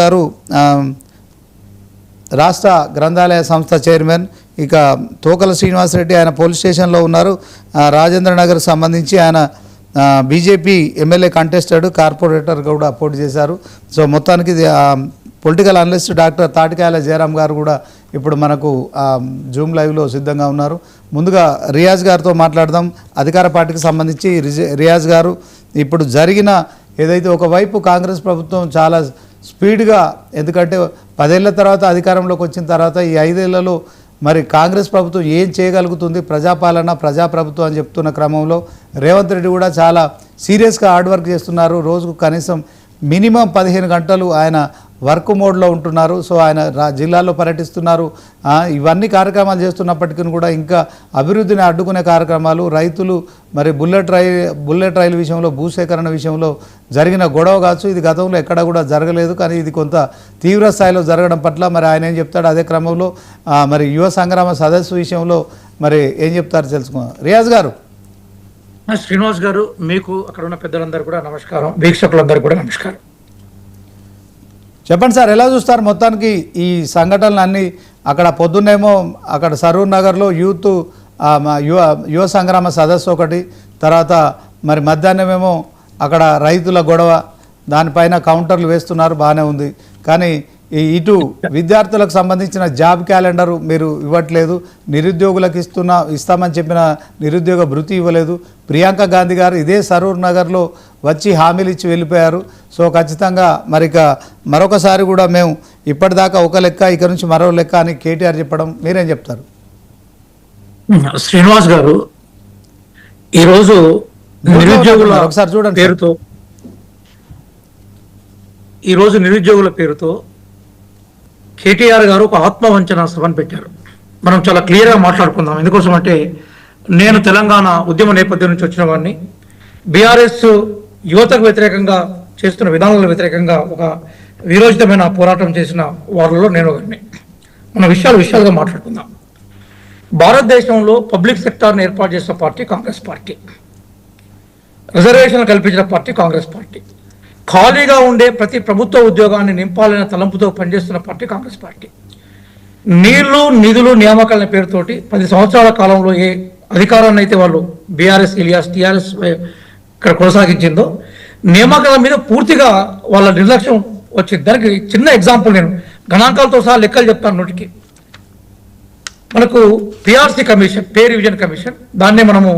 గారు రాష్ట్ర గ్రంథాలయ సంస్థ చైర్మన్. ఇక తోకల శ్రీనివాసరెడ్డి ఆయన పోలీస్ స్టేషన్లో ఉన్నారు. రాజేంద్ర నగర్ సంబంధించి ఆయన బీజేపీ ఎమ్మెల్యే కంటెస్టెడ్, కార్పొరేటర్ కూడా పోటీ చేశారు. సో మొత్తానికి పొలిటికల్ అనలిస్ట్ డాక్టర్ తాటికాయల జయరాం గారు కూడా ఇప్పుడు మనకు జూమ్ లైవ్లో సిద్ధంగా ఉన్నారు. ముందుగా రియాజ్ గారితో మాట్లాడదాం. అధికార పార్టీకి సంబంధించి రియాజ్ గారు, ఇప్పుడు జరిగిన ఏదైతే ఒకవైపు కాంగ్రెస్ ప్రభుత్వం చాలా స్పీడ్గా, ఎందుకంటే 10 ఏళ్ల తర్వాత అధికారంలోకి వచ్చిన తర్వాత ఈ 5 ఏళ్లలో మరి కాంగ్రెస్ ప్రభుత్వం ఏం చేయగలుగుతుంది, ప్రజాపాలన ప్రజాప్రభుత్వం అని చెప్తున్న క్రమంలో రేవంత్ రెడ్డి కూడా చాలా సీరియస్గా హార్డ్ వర్క్ చేస్తున్నారు. రోజుకు కనీసం మినిమం 15 గంటలు ఆయన వర్క్ మోడ్లో ఉంటున్నారు. సో ఆయన జిల్లాల్లో పర్యటిస్తున్నారు. ఇవన్నీ కార్యక్రమాలు చేస్తున్నప్పటికీ కూడా ఇంకా అభివృద్ధిని అడ్డుకునే కార్యక్రమాలు, రైతులు మరి బుల్లెట్ రైలు విషయంలో, భూసేకరణ విషయంలో జరిగిన గొడవ కావచ్చు, ఇది గతంలో ఎక్కడ కూడా జరగలేదు, కానీ ఇది కొంత తీవ్ర స్థాయిలో జరగడం పట్ల మరి ఆయన ఏం చెప్తాడు, అదే క్రమంలో మరి యువ సంగ్రామ సదస్సు విషయంలో మరి ఏం చెప్తారు తెలుసుకుందాం. రియాజ్ గారు. శ్రీనివాస్ గారు, మీకు అక్కడ ఉన్న పెద్దలందరూ కూడా నమస్కారం, వీక్షకులందరూ కూడా నమస్కారం. చెప్పండి సార్, ఎలా చూస్తారు మొత్తానికి ఈ సంఘటనలు అన్నీ? అక్కడ పొద్దున్నేమో అక్కడ సరూర్ నగర్లో యువ సంగ్రామ సదస్సు ఒకటి, తర్వాత మరి మధ్యాహ్నమేమో అక్కడ రైతుల గొడవ, దానిపైన కౌంటర్లు వేస్తున్నారు, బాగానే ఉంది. కానీ ఇటు విద్యార్థులకు సంబంధించిన జాబ్ క్యాలెండరు మీరు ఇవ్వట్లేదు, నిరుద్యోగులకు ఇస్తామని చెప్పిన నిరుద్యోగ భృతి ఇవ్వలేదు. ప్రియాంక గాంధీ గారు ఇదే సరూర్ నగర్లో వచ్చి హామీలు ఇచ్చి వెళ్ళిపోయారు. సో ఖచ్చితంగా మరి మరొకసారి కూడా మేము ఇప్పటిదాకా ఒక లెక్క, ఇక నుంచి మరో లెక్క అని కేటీఆర్ చెప్పడం, మీరేం చెప్తారు? శ్రీనివాస్ గారు, ఈరోజు నిరుద్యోగుల ఒకసారి చూడండి పేరుతో, ఈరోజు నిరుద్యోగుల పేరుతో కేటీఆర్ గారు ఒక ఆత్మవంచన సభను పెట్టారు. మనం చాలా క్లియర్గా మాట్లాడుకుందాం. ఎందుకోసం అంటే, నేను తెలంగాణ ఉద్యమ నేపథ్యం నుంచి వచ్చిన వాడిని, బీఆర్ఎస్ యువతకు వ్యతిరేకంగా చేస్తున్న విధానాలకు వ్యతిరేకంగా ఒక వీరోచితమైన పోరాటం చేసిన వారిలో నేను ఒకరిని. మన విషయాలుగా మాట్లాడుకుందాం. భారతదేశంలో పబ్లిక్ సెక్టార్ని ఏర్పాటు చేసిన పార్టీ కాంగ్రెస్ పార్టీ, రిజర్వేషన్లు కల్పించిన పార్టీ కాంగ్రెస్ పార్టీ, ఖాళీగా ఉండే ప్రతి ప్రభుత్వ ఉద్యోగాన్ని నింపాలనే తలంపుతో పనిచేస్తున్న పార్టీ కాంగ్రెస్ పార్టీ. నీళ్లు, నిధులు, నియామకాల పేరుతోటి 10 సంవత్సరాల కాలంలో ఏ అధికారాన్ని అయితే వాళ్ళు బీఆర్ఎస్ ఇలియాస్ టీఆర్ఎస్ ఇక్కడ కొనసాగించిందో, నియామకాల మీద పూర్తిగా వాళ్ళ నిర్లక్ష్యం వచ్చింది. దానికి చిన్న ఎగ్జాంపుల్ నేను గణాంకాలతో సహా లెక్కలు చెప్తాను నోటికి. మనకు PRC commission, pay revision commission, దాన్నే మనము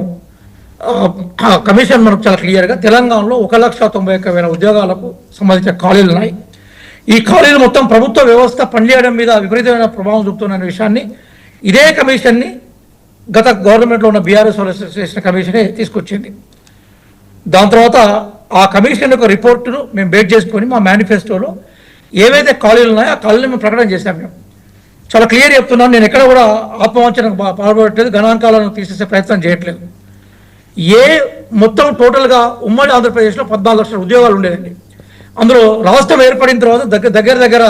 కమిషన్ మనకు చాలా క్లియర్గా తెలంగాణలో 1,91,000 ఉద్యోగాలకు సంబంధించిన ఖాళీలు ఉన్నాయి. ఈ ఖాళీలు మొత్తం ప్రభుత్వ వ్యవస్థ పనిచేయడం మీద విపరీతమైన ప్రభావం చూపుతున్న విషయాన్ని ఇదే కమిషన్ని గత గవర్నమెంట్లో ఉన్న బీఆర్ఎస్ చేసిన కమిషనే తీసుకొచ్చింది. దాని తర్వాత ఆ కమిషన్ యొక్క రిపోర్టును మేము బేస్ చేసుకొని మా మేనిఫెస్టోలో ఏవైతే ఖాళీలు ఉన్నాయో ఆ ఖాళీలు మేము ప్రకటన చేశాం. మేము చాలా క్లియర్ చెప్తున్నాను. నేను ఎక్కడ కూడా ఆత్మవంచనకు పాల్పడట్లేదు, గణాంకాలను తీసేసే ప్రయత్నం చేయట్లేదు. మొత్తం టోటల్గా ఉమ్మడి ఆంధ్రప్రదేశ్లో 14 లక్షల ఉద్యోగాలు ఉండేదండి. అందులో రాష్ట్రం ఏర్పడిన తర్వాత దగ్గర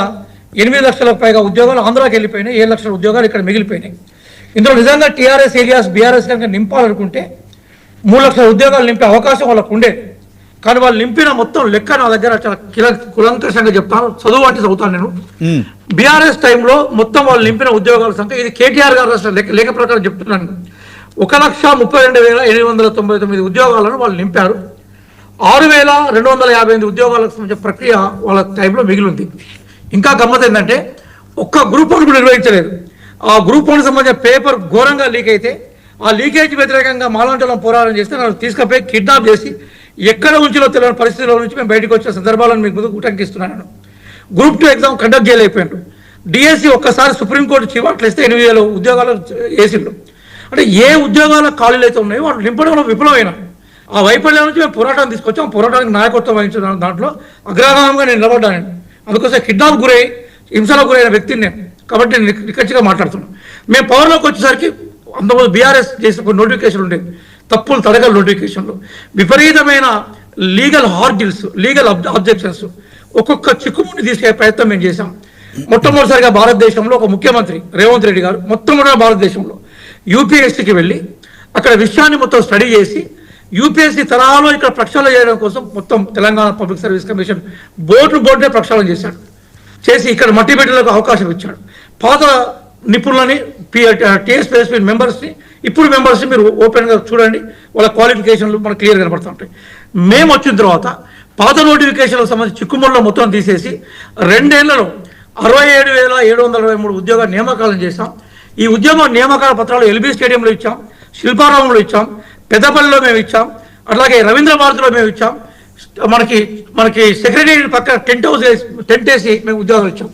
8 లక్షలకు పైగా ఉద్యోగాలు ఆంధ్రాకి వెళ్ళిపోయినాయి, 7 లక్షల ఉద్యోగాలు ఇక్కడ మిగిలిపోయినాయి. ఇందులో నిజంగా టీఆర్ఎస్ ఏలియాస్ బీఆర్ఎస్ కనుక నింపాలనుకుంటే 3 లక్షల ఉద్యోగాలు నింపే అవకాశం వాళ్ళకు ఉండేది. కానీ వాళ్ళు నింపిన మొత్తం లెక్క నా దగ్గర చాలా కులంకషంగా చెప్తాను, చదువుతాను నేను. బీఆర్ఎస్ టైంలో మొత్తం వాళ్ళు నింపిన ఉద్యోగాల సంఖ్య, ఇది కేటీఆర్ గారు రాసిన లేఖ ప్రకారం చెప్తున్నాను, 1,32,899 ఉద్యోగాలను వాళ్ళు నింపారు. 6,258 ఉద్యోగాలకు సంబంధించిన ప్రక్రియ వాళ్ళ టైంలో మిగిలింది. ఇంకా గమ్మత్ ఏంటంటే, ఒక్క గ్రూప్ 1 కూడా నిర్వహించలేదు. ఆ గ్రూప్ 1 సంబంధించిన పేపర్ ఘోరంగా లీక్ అయితే, ఆ లీకేజ్ వ్యతిరేకంగా మాలాంటలం పోరాటం చేస్తే నన్ను తీసుకుపోయి కిడ్నాప్ చేసి ఎక్కడ ఉంచిలో తెలియని పరిస్థితుల్లో నుంచి మేము బయటకు వచ్చిన సందర్భాలను మీకు ముందు ఉటంకిస్తున్నాను. గ్రూప్ 2 ఎగ్జామ్ కండక్ట్ చేయలేకపోయాడు. డిఎస్సి ఒక్కసారి సుప్రీంకోర్టు చివాట్లు ఇస్తే 8,000 ఉద్యోగాలు వేసిండు. అంటే ఏ ఉద్యోగాల ఖాళీలు అయితే ఉన్నాయో వాటి నింపడంలో విఫలమైన ఆ వైఫల్యం నుంచి మేము పోరాటం తీసుకొచ్చాం. పోరాటానికి నాయకత్వం వహించిన దాంట్లో అగ్రగామంగా నేను నిలబడ్డాను. అందుకోసం కిడ్నాప్ గురై హింసలకు గురైన వ్యక్తిని నేను, కాబట్టి నేను నిక్కచ్చిగా మాట్లాడుతున్నాను. మేము పవర్లోకి వచ్చేసరికి అంతకుముందు బీఆర్ఎస్ చేసిన కొన్ని నోటిఫికేషన్లు ఉండేవి, తప్పులు తడగల నోటిఫికేషన్లు, విపరీతమైన లీగల్ హార్డిల్స్, లీగల్ ఆబ్జెక్షన్స్, ఒక్కొక్క చిక్కుముడిని తీసుకెళ్లే ప్రయత్నం మేము చేశాం. మొట్టమొదటిసారిగా భారతదేశంలో ఒక ముఖ్యమంత్రి రేవంత్ రెడ్డి గారు మొట్టమొదటి భారతదేశంలో యూపీఎస్సీకి వెళ్ళి అక్కడ విషయాన్ని మొత్తం స్టడీ చేసి యూపీఎస్సీ తరహాలో ఇక్కడ ప్రక్షాళన చేయడం కోసం మొత్తం తెలంగాణ పబ్లిక్ సర్వీస్ కమిషన్ బోర్డునే ప్రక్షాళన చేశాడు. చేసి ఇక్కడ మట్టి బిడ్డలకు అవకాశం ఇచ్చాడు. పాత నిపుణులని టీఎస్పీఎస్పీ మెంబర్స్ని ఇప్పుడు మెంబర్స్ని మీరు ఓపెన్గా చూడండి, వాళ్ళ క్వాలిఫికేషన్లు మనకు క్లియర్గా కనబడుతూ ఉంటాయి. మేము వచ్చిన తర్వాత పాత నోటిఫికేషన్లకు సంబంధించి చిక్కుముళ్ళ మొత్తం తీసేసి 2 ఏళ్లలో 67,723 ఉద్యోగ నియామకాలను చేశాం. ఈ ఉద్యోగ నియామకాల పత్రాలు ఎల్బీ స్టేడియంలో ఇచ్చాం, శిల్పారామంలో ఇచ్చాం, పెద్దపల్లిలో మేము ఇచ్చాం, అట్లాగే రవీంద్ర భారతిలో మేము ఇచ్చాం. మనకి సెక్రటరీ పక్కన టెంట్ వేసి మేము ఉద్యోగాలు ఇచ్చాం.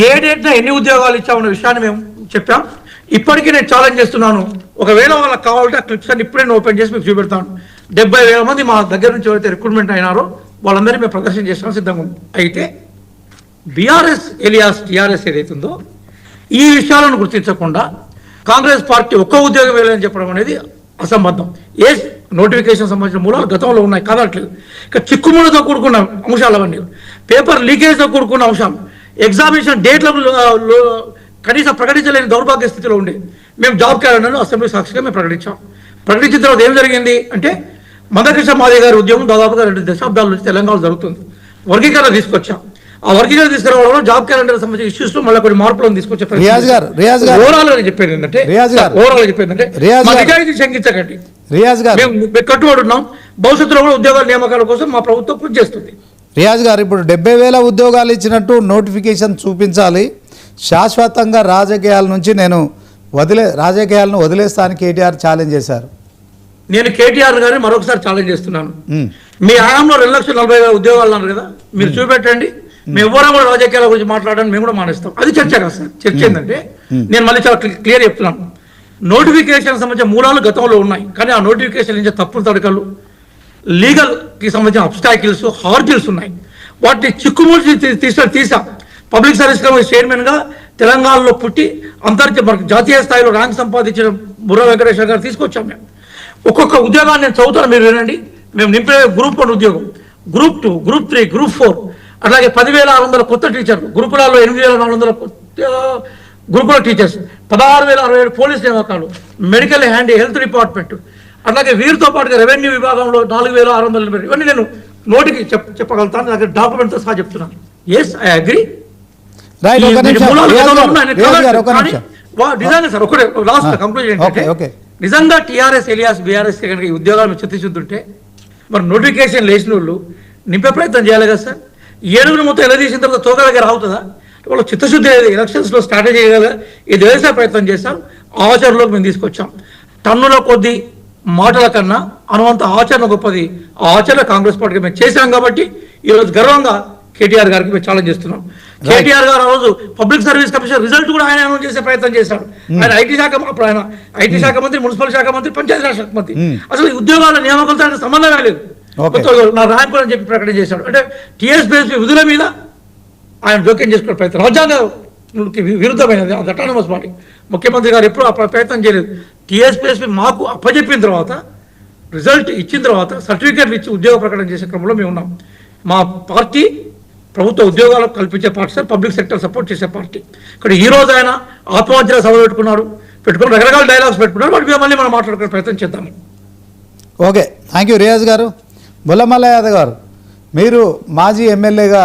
ఏ డేట్న ఎన్ని ఉద్యోగాలు ఇచ్చామన్న విషయాన్ని మేము చెప్పాం. ఇప్పటికీ నేను ఛాలెంజ్ చేస్తున్నాను, ఒకవేళ వాళ్ళకి కావాలంటే ఆ క్లిప్స్ అన్ని ఇప్పుడే ఓపెన్ చేసి మీకు చూపెడతాను. 70,000 మంది మా దగ్గర నుంచి ఎవరైతే రిక్రూట్మెంట్ అయినారో వాళ్ళందరినీ మేము ప్రదర్శన చేస్తాం సిద్ధంగా ఉంది. అయితే బీఆర్ఎస్ ఎలియాస్ టీఆర్ఎస్ ఏదైతుందో ఈ విషయాలను గుర్తించకుండా కాంగ్రెస్ పార్టీ ఒక్క ఉద్యోగం వేయాలని చెప్పడం అనేది అసంబద్ధం. ఏ నోటిఫికేషన్ సంబంధించిన మూలాలు గతంలో ఉన్నాయి కాదట్లేదు. ఇక చిక్కుముడితో కూడుకున్న అంశాలు అవన్నీ, పేపర్ లీకేజ్తో కూడుకున్న అంశాలు, ఎగ్జామినేషన్ డేట్లకు కనీసం ప్రకటించలేని దౌర్భాగ్య స్థితిలో ఉండేది. మేము జాబ్ క్యాలెండర్ను అసెంబ్లీ సాక్షిగా మేము ప్రకటించాం. ప్రకటించిన తర్వాత ఏం జరిగింది అంటే మందకృష్ణ మాదిగ గారి ఉద్యమం దాదాపుగా 2 దశాబ్దాల నుంచి తెలంగాణలో జరుగుతుంది. వర్గీకరణ తీసుకొచ్చాం. ఆ వర్గీకరణ తీసుకురావడంలో జాబ్ క్యాలెండర్ సంబంధించిన ఇష్యూస్ మళ్ళీ కొన్ని మార్పులను తీసుకొచ్చే ఓవరాల్ గా చెప్పేది ఏంటంటే నిజాయితీ శంకించకండి, మేము కట్టుబడి ఉన్నాం. భవిష్యత్తులో కూడా ఉద్యోగాల నియామకాల కోసం మా ప్రభుత్వం కృషి చేస్తుంది. రియాజ్ గారు, ఇప్పుడు 70,000 ఉద్యోగాలు ఇచ్చినట్టు నోటిఫికేషన్ చూపించాలి. శాశ్వతంగా రాజకీయాల నుంచి రాజకీయాలను వదిలేస్తానని కేటీఆర్ ఛాలెంజ్ చేశారు. నేను కేటీఆర్ గారిని మరొకసారి ఛాలెంజ్ చేస్తున్నాను. మీ హయాంలో 2,40,000 ఉద్యోగాలు అన్నారు కదా, మీరు చూపెట్టండి. మేము ఎవరైనా కూడా రాజకీయాల గురించి మాట్లాడడానికి మేము కూడా మానేస్తాం. అది చర్చ కాదు సార్. చర్చ ఏంటంటే నేను మళ్ళీ చాలా క్లియర్ చెప్తున్నాను. నోటిఫికేషన్ సంబంధించిన మూలాలు గతంలో ఉన్నాయి, కానీ ఆ నోటిఫికేషన్ నుంచి తప్పులు తడకలు, లీగల్కి సంబంధించిన అబ్స్టాకిల్స్, హార్డిల్స్ ఉన్నాయి. వాటిని చిక్కుముడి తీసాం. పబ్లిక్ సర్వీస్ కమిషన్ చైర్మన్గా తెలంగాణలో పుట్టి మనకు జాతీయ స్థాయిలో ర్యాంక్ సంపాదించిన బుర్ర వెంకటేశ్వర గారు తీసుకొచ్చాం. మేము ఒక్కొక్క ఉద్యోగాన్ని నేను చదువుతాను, మీరు వినండి. మేము నింపే గ్రూప్ 1 ఉద్యోగం, గ్రూప్ 2, గ్రూప్ 3, గ్రూప్ 4, అట్లాగే 10,600 కొత్త టీచర్లు, గురుకులాల్లో 8,400 గురుకుల టీచర్స్, 16,067 పోలీస్ నియామకాలు, మెడికల్ హెల్త్ డిపార్ట్మెంట్, అట్లాగే వీరితో పాటుగా రెవెన్యూ విభాగంలో 4,680. ఇవన్నీ నేను నోటికి చెప్పగలుగుతాను, దగ్గర డాక్యుమెంట్తో సహా చెప్తున్నాను. Yes, I agree. నిజంగా టీఆర్ఎస్ ఎలియాస్ బీఆర్ఎస్ కనుక ఈ ఉద్యోగాలు చిత్తశుద్ధుంటే మరి నోటిఫికేషన్ లేచిన వాళ్ళు నింపే ప్రయత్నం చేయాలి కదా సార్. 7 మొత్తం ఎలా తీసిన తర్వాత తోక దగ్గర అవుతుందా? వాళ్ళు చిత్తశుద్ధి ఎలక్షన్స్లో స్ట్రాటజీ ఇది వేసే ప్రయత్నం చేశాం. ఆచరణలోకి మేము తీసుకొచ్చాం. టన్నుల కొద్ది మాటల కన్నా అనువంత ఆచరణ గొప్పది. ఆ ఆచరణ కాంగ్రెస్ పార్టీకి మేము చేశాం కాబట్టి ఈరోజు గర్వంగా కేటీఆర్ గారికి మేము ఛాలెంజ్ చేస్తున్నాం. కేటీఆర్ గారు ఆ రోజు పబ్లిక్ సర్వీస్ కమిషన్ రిజల్ట్ కూడా ఆయన అనౌన్స్ చేసే ప్రయత్నం చేశాడు. ఆయన ఐటీ శాఖ మంత్రి, మున్సిపల్ శాఖ మంత్రి, పంచాయతీరాజ్ శాఖ మంత్రి. అసలు ఈ ఉద్యోగాల నియామకాలతో ఆయన సంబంధమే లేదు. నా ర్యాంకులు అని చెప్పి ప్రకటన చేశాడు. అంటే టీఎస్పీఎస్పీ విధుల మీద ఆయన జోక్యం చేసుకునే ప్రయత్నం రాజ్యాంగానికి విరుద్ధమైనది. అది అటానమస్ బాడీ. ముఖ్యమంత్రి గారు ఎప్పుడు ఆ ప్రయత్నం చేయలేదు. టీఎస్పీఎస్పీ మాకు అప్పచెప్పిన తర్వాత, రిజల్ట్ ఇచ్చిన తర్వాత సర్టిఫికేట్లు ఇచ్చి ఉద్యోగ ప్రకటన చేసే క్రమంలో మేము ఉన్నాం. మా పార్టీ ప్రభుత్వ ఉద్యోగాలకు కల్పించే party sir, public sector support చేసే పార్టీ. ఇక్కడ ఈ రోజు ఆయన ఆత్మహత్యల సభ పెట్టుకుని రకరకాల డైలాగ్స్ పెట్టుకున్నారు. వాటి మళ్ళీ మనం మాట్లాడుకునే ప్రయత్నం చేద్దాము. ఓకే, థ్యాంక్ యూ రియాజ్ గారు. బుల్లమల్ల యాదవ్ గారు, మీరు మాజీ ఎమ్మెల్యేగా